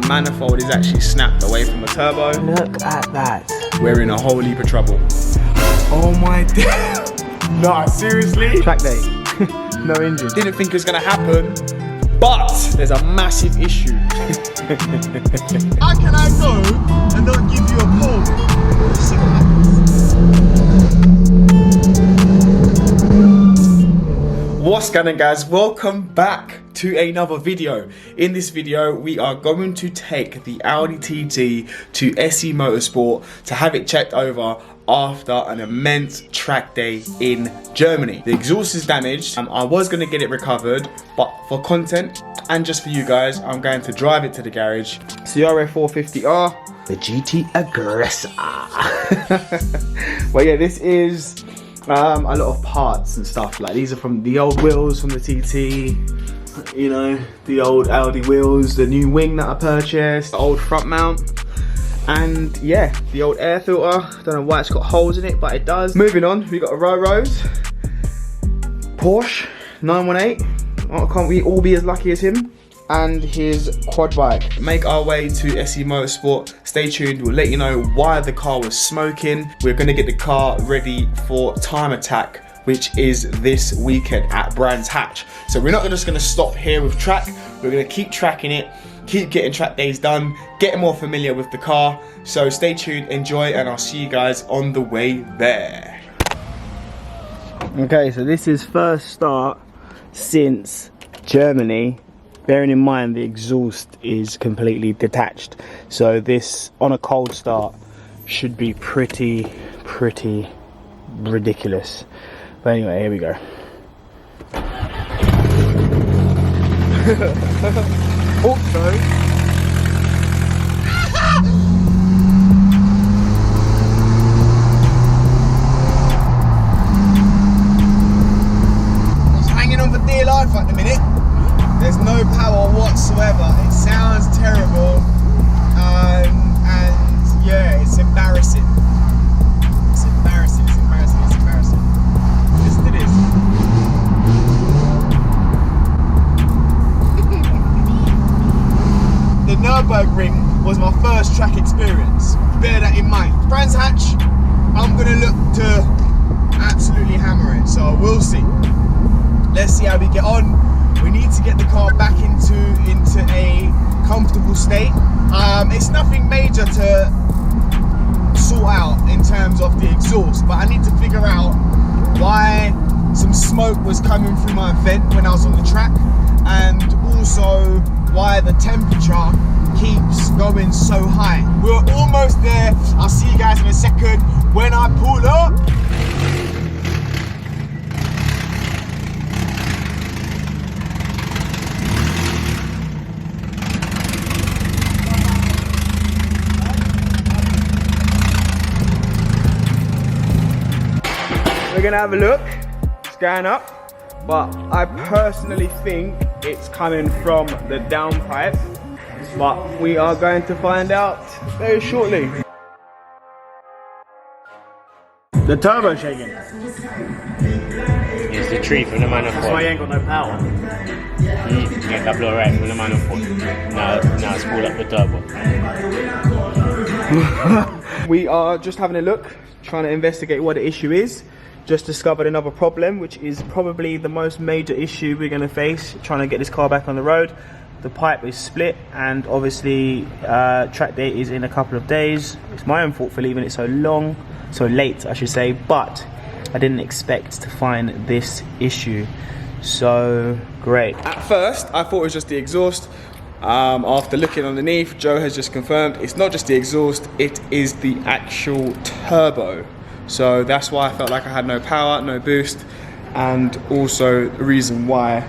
the manifold is actually snapped away from the turbo. Look at that. We're in a whole heap of trouble. Oh my god. Nah, seriously? Track day. No engine. Didn't think it was gonna happen, but there's a massive issue. How can I go and not give you a pull? See what happens. What's going on, guys? Welcome back to another video. In this video, we are going to take the Audi TT to SE Motorsport to have it checked over after an immense track day in Germany. The exhaust is damaged. I was going to get it recovered, but for content and just for you guys, I'm going to drive it to the garage. CRF 450R, the GT Aggressor. Well, yeah, this is a lot of parts and stuff. Like, these are from the old wheels from the TT, you know, the old Audi wheels, the new wing that I purchased, the old front mount, and yeah, the old air filter. Don't know why it's got holes in it, but it does. Moving on, we got a Rose Porsche 918. Oh, can't we all be as lucky as him? And his quad bike. Make our way to SE Motorsport. Stay tuned, we'll let you know why the car was smoking. We're gonna get the car ready for Time Attack, which is this weekend at Brands Hatch. So we're not just gonna stop here with track, we're gonna keep tracking it, keep getting track days done, getting more familiar with the car. So stay tuned, enjoy, and I'll see you guys on the way there. Okay, so this is first start since Germany. Bearing in mind the exhaust is completely detached, so this on a cold start should be pretty ridiculous. But anyway, here we go. Oh, sorry. It's hanging on for dear life at the minute. There's no power whatsoever. It sounds terrible, and yeah, it's embarrassing. It's embarrassing. It's embarrassing. It's embarrassing. Listen to this. The Nürburgring was my first track experience. Bear that in mind. Brands Hatch, I'm gonna look to absolutely hammer it. So we'll see. Let's see how we get on. We need to get the car back into a comfortable state. It's nothing major to sort out in terms of the exhaust, but I need to figure out why some smoke was coming through my vent when I was on the track, and also why the temperature keeps going so high. We're almost there. I'll see you guys in a second when I pull up. We're gonna have a look, scan up, but I personally think it's coming from the downpipe, but we are going to find out very shortly. The turbo shaking. It's the tree from the manifold. That's why you ain't got no power. Yeah, that blow right from the manifold. Now it's pulled up the turbo. We are just having a look, trying to investigate what the issue is. Just discovered another problem, which is probably the most major issue we're going to face trying to get this car back on the road. The pipe is split, and obviously track day is in a couple of days. It's my own fault for leaving it so late I should say, but I didn't expect to find this issue. So great. At first I thought it was just the exhaust. After looking underneath, Joe has just confirmed it's not just the exhaust, it is the actual turbo. So that's why I felt like I had no power, no boost, and also the reason why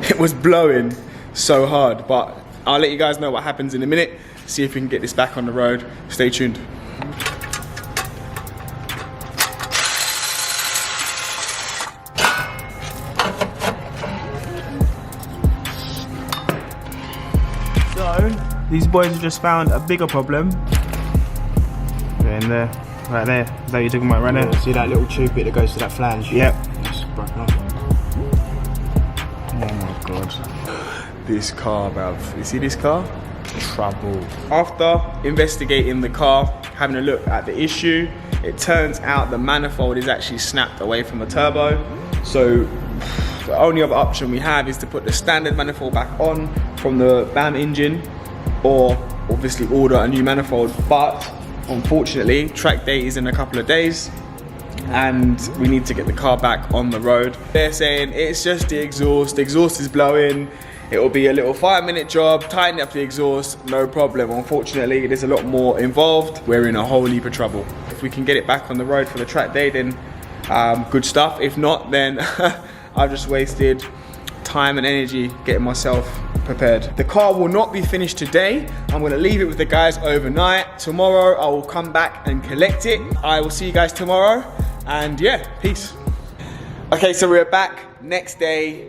it was blowing so hard. But I'll let you guys know what happens in a minute, see if we can get this back on the road. Stay tuned. So, these boys have just found a bigger problem. They're in there. Right there, is that what you're talking about right there? See that little tube bit that goes to that flange? Yep. It's broken off. Oh my god. This car, bruv. You see this car? trouble. After investigating the car, having a look at the issue, it turns out the manifold is actually snapped away from the turbo. So the only other option we have is to put the standard manifold back on from the BAM engine, or obviously order a new manifold. But unfortunately, track day is in a couple of days and we need to get the car back on the road. They're saying it's just the exhaust is blowing. It will be a little 5-minute job, tighten up the exhaust, no problem. Unfortunately, there's a lot more involved. We're in a whole heap of trouble. If we can get it back on the road for the track day, then good stuff. If not, then I've just wasted time and energy getting myself prepared. The car will not be finished today. I'm gonna leave it with the guys overnight. Tomorrow, I will come back and collect it. I will see you guys tomorrow, and yeah, peace. Okay, so we're back next day.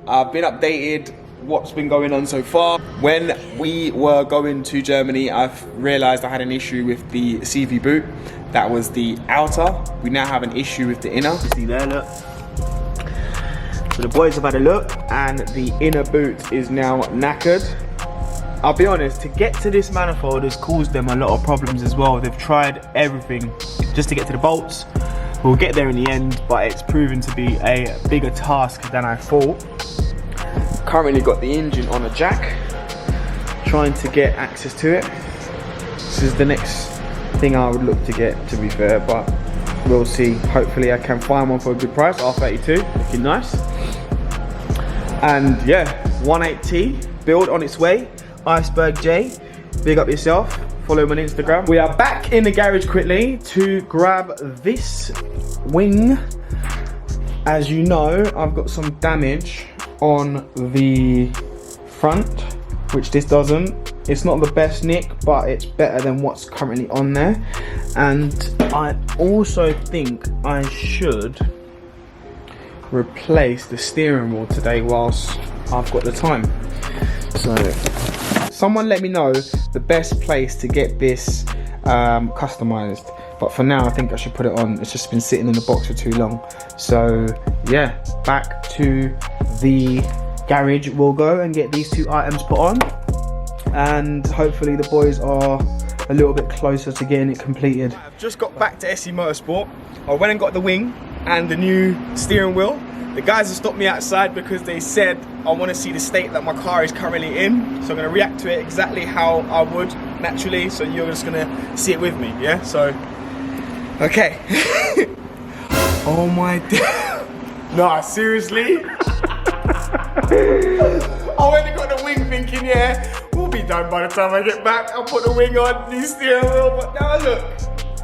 I've been updated what's been going on so far. When we were going to Germany, I've realized I had an issue with the CV boot. That was the outer. We now have an issue with the inner. You see there, look. So the boys have had a look and the inner boot is now knackered. I'll be honest, to get to this manifold has caused them a lot of problems as well. They've tried everything just to get to the bolts. We'll get there in the end, but it's proven to be a bigger task than I thought. Currently got the engine on a jack, trying to get access to it. This is the next thing I would look to get, to be fair, but we'll see. Hopefully I can find one for a good price. R32, looking nice. And yeah, 180 build on its way. Iceberg J, big up yourself. Follow him on Instagram. We are back in the garage quickly to grab this wing. As you know, I've got some damage on the front, which this doesn't. It's not the best nick, but it's better than what's currently on there. And I also think I should replace the steering wheel today whilst I've got the time. So someone let me know the best place to get this customized, but for now I think I should put it on. It's just been sitting in the box for too long. So yeah, back to the garage we'll go and get these two items put on, and hopefully the boys are a little bit closer to getting it completed. I've just got back to SE Motorsport. I went and got the wing and the new steering wheel. The guys have stopped me outside because they said I want to see the state that my car is currently in, so I'm going to react to it exactly how I would naturally, so you're just going to see it with me, yeah? So, okay. Oh my god. Nah, seriously? I went and got the wing thinking, yeah, we'll be done by the time I get back. I'll put the wing on, new steering wheel, but now look,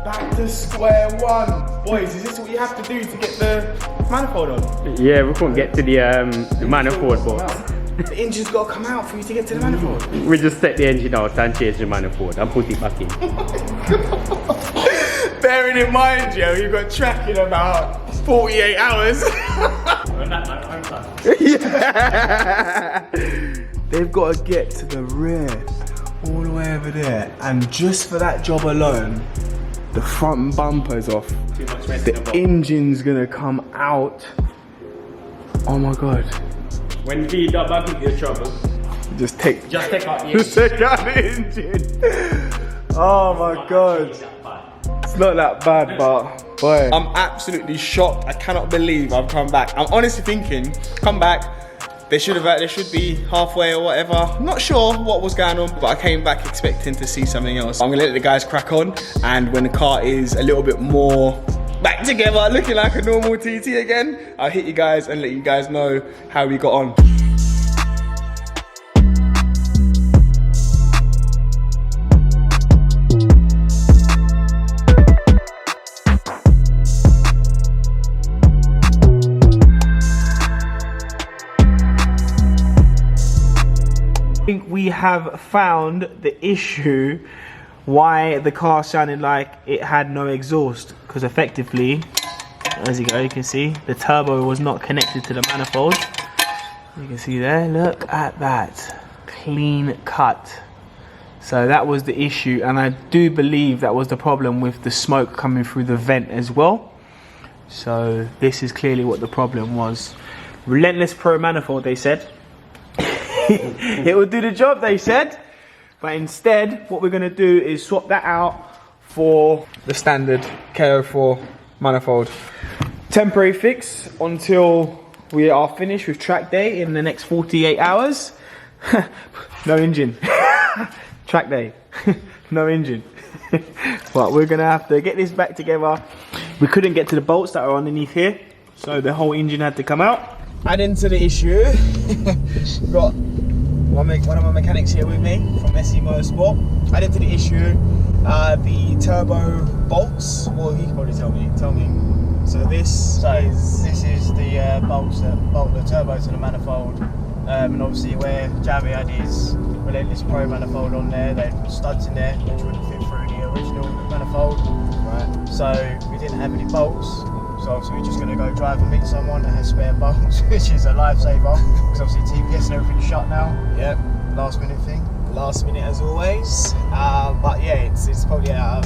back to square one. Boys, is this what you have to do to get the manifold on? Yeah, we couldn't get to the manifold, but the engine's got to come out for you to get to the manifold. we just take the engine out and change the manifold and put it back in. Bearing in mind, Joe, you've got track in about 48 hours. Yeah. They've got to get to the rear, all the way over there, and just for that job alone, the front bumper's off. The engine's gonna come out. Oh my god. When we double back into your trouble, Just take out the engine. Just take out the engine. Oh my god. It's not that bad, but boy, I'm absolutely shocked. I cannot believe I've come back. I'm honestly thinking, come back, they should be halfway or whatever. I'm not sure what was going on, but I came back expecting to see something else. I'm gonna let the guys crack on, and when the car is a little bit more back together, looking like a normal TT again, I'll hit you guys and let you guys know how we got on. I think we have found the issue why the car sounded like it had no exhaust, because effectively, as you can see the turbo was not connected to the manifold. You can see there, look at that, clean cut. So that was the issue, and I do believe that was the problem with the smoke coming through the vent as well. So this is clearly what the problem was. Relentless Pro manifold, they said. It would do the job, they said. But instead, what we're going to do is swap that out for the standard KO4 manifold. Temporary fix until we are finished with track day in the next 48 hours. No engine. Track day. No engine. But we're going to have to get this back together. We couldn't get to the bolts that are underneath here, so the whole engine had to come out. Adding to the issue, we've got one of my mechanics here with me from SE Motorsport. Adding to the issue, the turbo bolts. Well, he can probably tell me. So this is the bolts that bolt the turbo to the manifold, and obviously where Jammy had his Relentless Pro manifold on there, they put studs in there which wouldn't fit through the original manifold. Right. So we didn't have any bolts. So obviously we're just going to go drive and meet someone that has spare bolts, which is a lifesaver. Because obviously TPS and everything's shut now. Yep. Last minute thing. Last minute as always. But yeah, it's probably a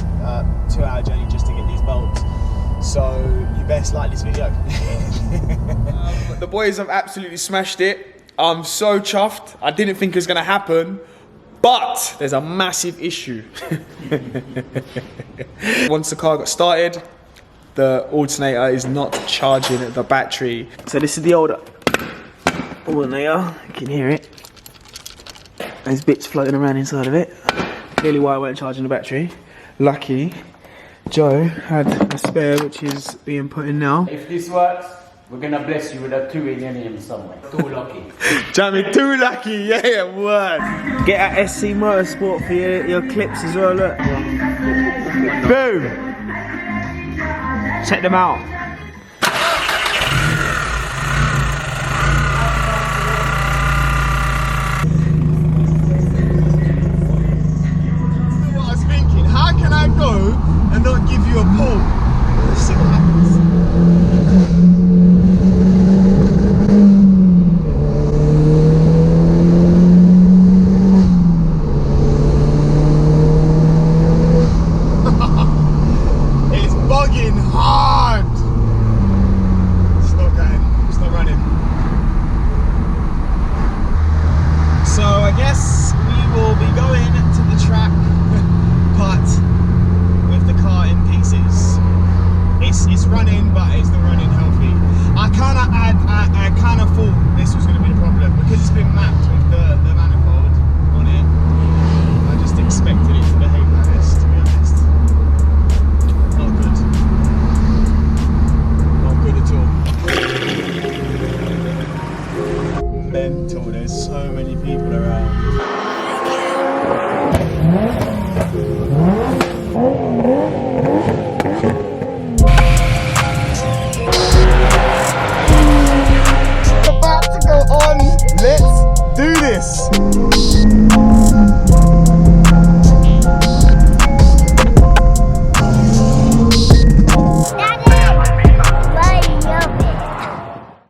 2-hour journey just to get these bolts. So you best like this video. The boys have absolutely smashed it. I'm so chuffed. I didn't think it was going to happen. But there's a massive issue. Once the car got started, the alternator is not charging the battery. So this is the old alternator. You can hear it. There's bits floating around inside of it. Clearly why I weren't charging the battery. Lucky Joe had a spare which is being put in now. If this works, we're gonna bless you with a 2 in your name somewhere. Too lucky. Jammy, too lucky, yeah, word. Get at SC Motorsport for your clips as well, look. Boom! Check them out. What I was thinking, how can I go and not give you a pull? Let's see what happens.